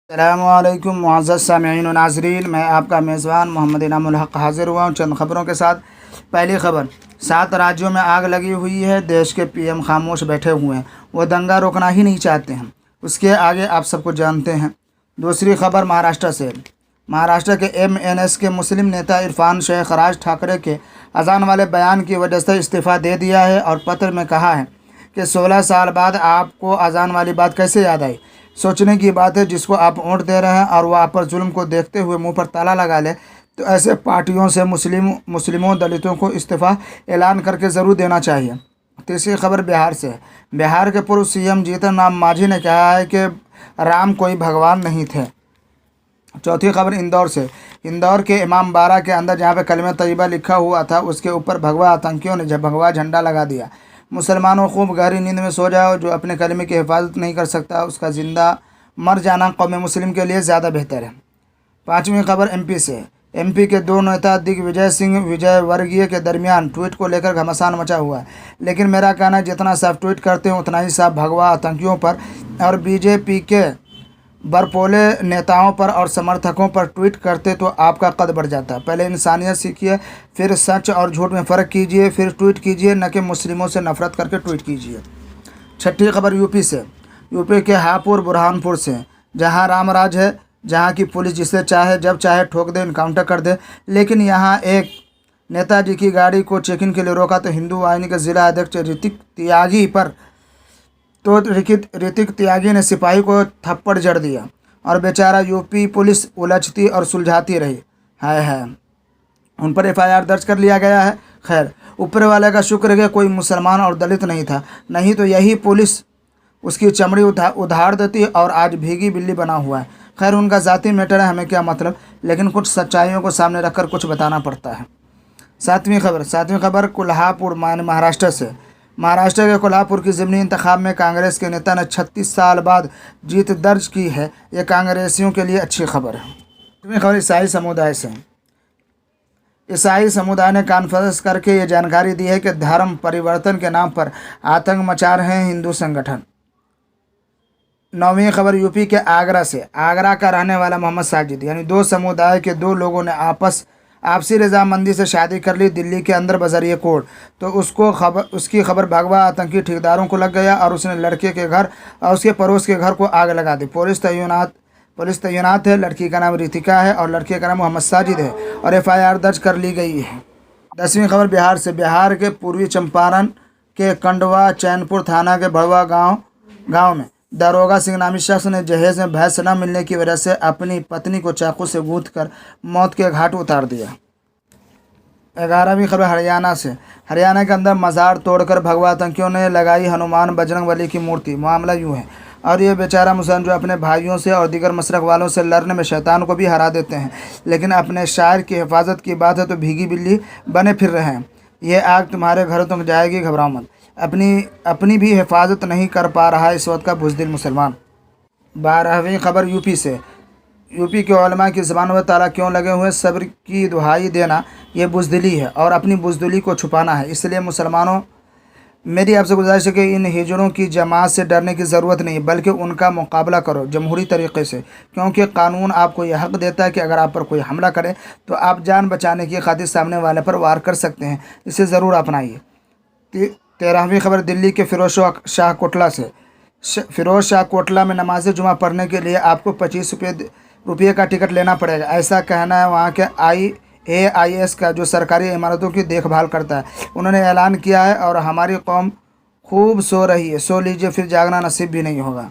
अस्सलामुअलैकुम मुअज़्ज़ज़ सामिईन व नाज़रीन, मैं आपका मेज़बान मोहम्मद इनामुल हक़ हाज़िर हुआ हूँ चंद ख़बरों के साथ। पहली ख़बर, 7 राज्यों में आग लगी हुई है, देश के पीएम खामोश बैठे हुए हैं, वो दंगा रोकना ही नहीं चाहते हैं। उसके आगे आप सबको जानते हैं। दूसरी ख़बर महाराष्ट्र से। महाराष्ट्र के एमएनएस के मुस्लिम नेता इरफान शेख राज ठाकरे के अज़ान वाले बयान की वजह से इस्तीफ़ा दे दिया है और पत्र में कहा है कि 16 साल बाद आपको अज़ान वाली बात कैसे याद आई। सोचने की बात है, जिसको आप वोट दे रहे हैं और वह आप पर जुल्म को देखते हुए मुंह पर ताला लगा ले, तो ऐसे पार्टियों से मुस्लिमों दलितों को इस्तीफ़ा ऐलान करके ज़रूर देना चाहिए। तीसरी खबर बिहार से। बिहार के पूर्व सीएम जीतन राम मांझी ने कहा है कि राम कोई भगवान नहीं थे। चौथी खबर इंदौर से। इंदौर के इमाम बाड़ा के अंदर जहाँ पे कलमा तैयबा लिखा हुआ था, उसके ऊपर भगवा आतंकियों ने भगवा झंडा लगा दिया। मुसलमानों खूब गहरी नींद में सो जाओ, जो अपने कलमे की हिफाजत नहीं कर सकता उसका ज़िंदा मर जाना कौम मुस्लिम के लिए ज़्यादा बेहतर है। पाँचवीं खबर एमपी से। एमपी के दो नेता दिग्विजय सिंह विजय वर्गीय के दरमियान ट्वीट को लेकर घमासान मचा हुआ है, लेकिन मेरा कहना है जितना साफ ट्वीट करते हैं उतना ही साफ भगवा आतंकियों पर और बीजेपी के बरपोले नेताओं पर और समर्थकों पर ट्वीट करते तो आपका कद बढ़ जाता। पहले इंसानियत सीखिए, फिर सच और झूठ में फ़र्क कीजिए, फिर ट्वीट कीजिए, न कि मुस्लिमों से नफरत करके ट्वीट कीजिए। छठी खबर यूपी से। यूपी के हापुड़ बुरहानपुर से, जहां रामराज है, जहां की पुलिस जिसे चाहे जब चाहे ठोक दे, इनकाउंटर कर दे, लेकिन यहां एक नेताजी की गाड़ी को चेकिंग के लिए रोका तो हिंदू वाहिनी के ज़िला अध्यक्ष ऋतिक त्यागी ने सिपाही को थप्पड़ जड़ दिया और बेचारा यूपी पुलिस उलझती और सुलझाती रही है। उन पर एफआईआर दर्ज कर लिया गया है। खैर, ऊपर वाले का शुक्र है कि कोई मुसलमान और दलित नहीं था, नहीं तो यही पुलिस उसकी चमड़ी उधार देती और आज भीगी बिल्ली बना हुआ है। खैर, उनका ज़ाती मैटर है, हमें क्या मतलब, लेकिन कुछ सच्चाइयों को सामने रखकर कुछ बताना पड़ता है। सातवीं खबर कोल्हापुर महाराष्ट्र से। महाराष्ट्र के कोल्हापुर की ज़िमनी इंतखाब में कांग्रेस के नेता ने 36 साल बाद जीत दर्ज की है। ये कांग्रेसियों के लिए अच्छी खबर है। आठवीं खबर ईसाई समुदाय से। ईसाई समुदाय ने कॉन्फ्रेंस करके ये जानकारी दी है कि धर्म परिवर्तन के नाम पर आतंक मचा रहे हैं हिंदू संगठन। नौवीं खबर यूपी के आगरा से। आगरा का रहने वाला मोहम्मद साजिद, यानी दो समुदाय के दो लोगों ने आपसी रजामंदी से शादी कर ली दिल्ली के अंदर बजरिए कोर्ट, तो उसकी खबर भगवा आतंकी ठेकेदारों को लग गया और उसने लड़के के घर और उसके पड़ोस के घर को आग लगा दी। पुलिस तैनात है। लड़की का नाम रितिका है और लड़के का नाम मोहम्मद साजिद है और एफआईआर दर्ज कर ली गई है। 10वीं खबर बिहार से। बिहार के पूर्वी चंपारण के कंडवा चैनपुर थाना के बड़वा गाँव में दारोगा सिंह नामी शख्स ने जहेज में भैंस न मिलने की वजह से अपनी पत्नी को चाकू से गूंथ कर मौत के घाट उतार दिया। 11वीं खबर हरियाणा से। हरियाणा के अंदर मज़ार तोड़कर भगवा आतंकियों ने लगाई हनुमान बजरंग बली की मूर्ति। मामला यूँ है, और ये बेचारा मुसलमान जो अपने भाइयों से और दीगर मशरक वालों से लड़ने में शैतान को भी हरा देते हैं, लेकिन अपने शायर की हिफाजत की बात है तो भीगी बिल्ली बने फिर रहे हैं। ये आग तुम्हारे घरों तक जाएगी, घबराओ मत। अपनी भी हिफाजत नहीं कर पा रहा है इस वक्त का बुज़दिल मुसलमान। 12वीं खबर यूपी से। यूपी के उलमा की ज़बान व ताला क्यों लगे हुए सब्र की दुहाई देना, ये बुज़दिली है और अपनी बुज़दिली को छुपाना है। इसलिए मुसलमानों, मेरी आपसे गुजारिश है कि इन हिजड़ों की जमात से डरने की ज़रूरत नहीं, बल्कि उनका मुकाबला करो जमहूरी तरीक़े से, क्योंकि कानून आपको यह हक़ देता है कि अगर आप पर कोई हमला करे तो आप जान बचाने की खातिर सामने वाले पर वार कर सकते हैं। इसे ज़रूर अपनाइए। 13वीं खबर दिल्ली के फिरोज शाह कोटला से। फिरोज शाह कोटला में नमाज जुमा पढ़ने के लिए आपको 25 रुपये का टिकट लेना पड़ेगा, ऐसा कहना है वहाँ के AIS का, जो सरकारी इमारतों की देखभाल करता है। उन्होंने ऐलान किया है, और हमारी कौम खूब सो रही है, सो लीजिए, फिर जागना नसीब भी नहीं होगा।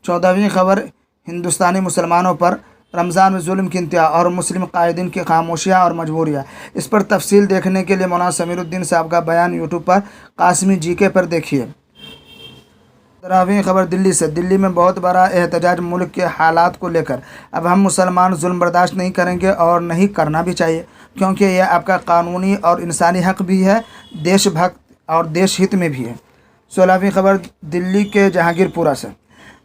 14वीं खबर हिंदुस्तानी मुसलमानों पर रमज़ान में जुल्म की इंतहा और मुस्लिम कायदीन की खामोशियाँ और मजबूरियाँ। इस पर तफसील देखने के लिए मौलाना समीरुद्दीन साहब का बयान यूट्यूब पर कासमी GK पर देखिए। 15वीं खबर दिल्ली से। दिल्ली में बहुत बड़ा एहतजाज मुल्क के हालात को लेकर। अब हम मुसलमान जुल्म बर्दाश्त नहीं करेंगे और नहीं करना भी चाहिए, क्योंकि यह आपका कानूनी और इंसानी हक़ भी है, देशभक्त और देश हित में भी है। 16वीं खबर दिल्ली के जहांगीरपुरा से।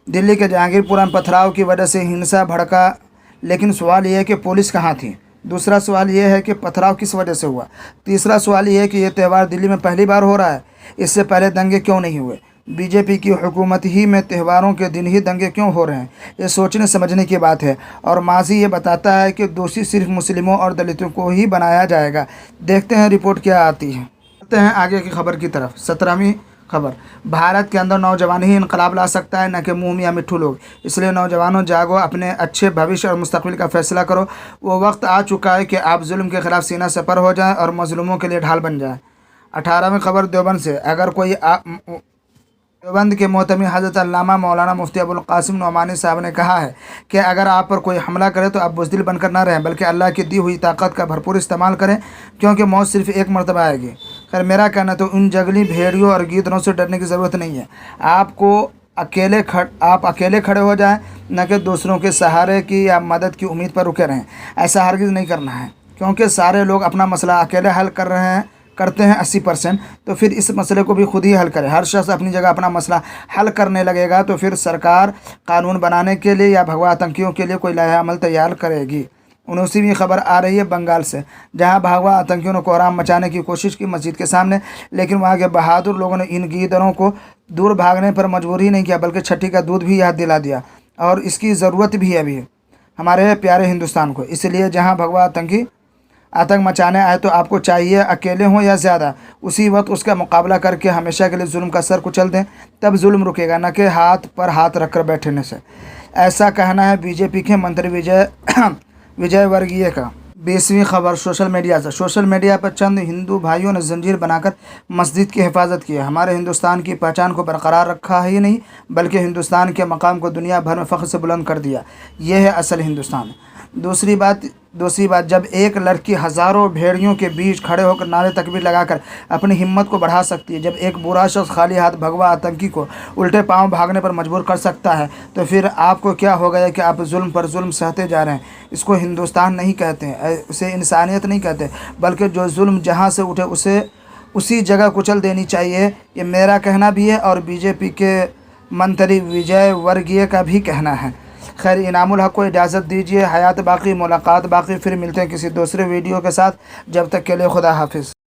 दिल्ली के जहांगीरपुरा में पथराव की वजह से हिंसा भड़का, लेकिन सवाल यह है कि पुलिस कहाँ थी। दूसरा सवाल यह है कि पथराव किस वजह से हुआ। तीसरा सवाल यह है कि यह त्यौहार दिल्ली में पहली बार हो रहा है, इससे पहले दंगे क्यों नहीं हुए। बीजेपी की हुकूमत ही में त्योहारों के दिन ही दंगे क्यों हो रहे हैं? ये सोचने समझने की बात है। और माजी ये बताता है कि दोषी सिर्फ मुस्लिमों और दलितों को ही बनाया जाएगा। देखते हैं रिपोर्ट क्या आती है। चलते हैं आगे की खबर की तरफ। 17वीं खबर, भारत के अंदर नौजवान ही इनकलाब ला सकता है, न कि मुँह मियाँ मिट्ठू लोग। इसलिए नौजवानों जागो, अपने अच्छे भविष्य और मुस्तकबिल का फैसला करो। वो वक्त आ चुका है कि आप जुल्म के खिलाफ सीना सपर हो जाएं और मजलूमों के लिए ढाल बन जाएं। 18वीं खबर देवबंद से, अगर कोई देवबंद के मोहतमी हज़रत अल्लामा मौलाना मुफ्ती अबुल कासिम नौमानी साहब ने कहा है कि अगर आप पर कोई हमला करे तो आप बुज़दिल बनकर ना रहें, बल्कि अल्लाह की दी हुई ताकत का भरपूर इस्तेमाल करें, क्योंकि मौत सिर्फ एक मरतबा आएगी। खैर, मेरा कहना तो उन जंगली भेड़ियों और गीदड़ों से डरने की ज़रूरत नहीं है। आप अकेले खड़े हो जाएं, न कि दूसरों के सहारे की या मदद की उम्मीद पर रुके रहें। ऐसा हरगिज़ नहीं करना है, क्योंकि सारे लोग अपना मसला अकेले हल करते हैं 80%। तो फिर इस मसले को भी खुद ही हल करें। हर शख्स अपनी जगह अपना मसला हल करने लगेगा तो फिर सरकार कानून बनाने के लिए या भगवा आतंकियों के लिए कोई लाया अमल तैयार करेगी। 19वीं खबर आ रही है बंगाल से, जहां भगवा आतंकियों ने कोहराम मचाने की कोशिश की मस्जिद के सामने, लेकिन वहां के बहादुर लोगों ने इन गीदड़ों को दूर भागने पर मजबूर ही नहीं किया, बल्कि छठी का दूध भी याद दिला दिया। और इसकी ज़रूरत भी है अभी हमारे प्यारे हिंदुस्तान को। इसलिए जहाँ भगवा आतंकी आतंक मचाने आए तो आपको चाहिए, अकेले हों या ज़्यादा, उसी वक्त उसका मुकाबला करके हमेशा के लिए जुल्म का सर कुचल दें। तब जुल्म रुकेगा, न कि हाथ पर हाथ रखकर बैठने से। ऐसा कहना है बीजेपी के मंत्री विजय वर्गीय का। 20वीं खबर सोशल मीडिया से, सोशल मीडिया पर चंद हिंदू भाइयों ने जंजीर बनाकर मस्जिद की हिफाजत की है। हमारे हिंदुस्तान की पहचान को बरकरार रखा ही नहीं, बल्कि हिंदुस्तान के मकाम को दुनिया भर में फ़ख्र से बुलंद कर दिया। यह है असल हिंदुस्तान। दूसरी बात, जब एक लड़की हज़ारों भेड़ियों के बीच खड़े होकर नारे तकबीर लगाकर अपनी हिम्मत को बढ़ा सकती है, जब एक बुरा शख्स खाली हाथ भगवा आतंकी को उल्टे पांव भागने पर मजबूर कर सकता है, तो फिर आपको क्या हो गया कि आप जुल्म पर जुल्म सहते जा रहे हैं। इसको हिंदुस्तान नहीं कहते हैं, उसे इंसानियत नहीं कहते, बल्कि जो जुल्म जहाँ से उठे उसे उसी जगह कुचल देनी चाहिए। ये मेरा कहना भी है और बीजेपी के मंत्री विजय वर्गीय का भी कहना है। खैर, इनामुल हक को इजाज़त दीजिए। हयात बाकी, मुलाकात बाकी। फिर मिलते हैं किसी दूसरे वीडियो के साथ। जब तक के लिए खुदा हाफिज़।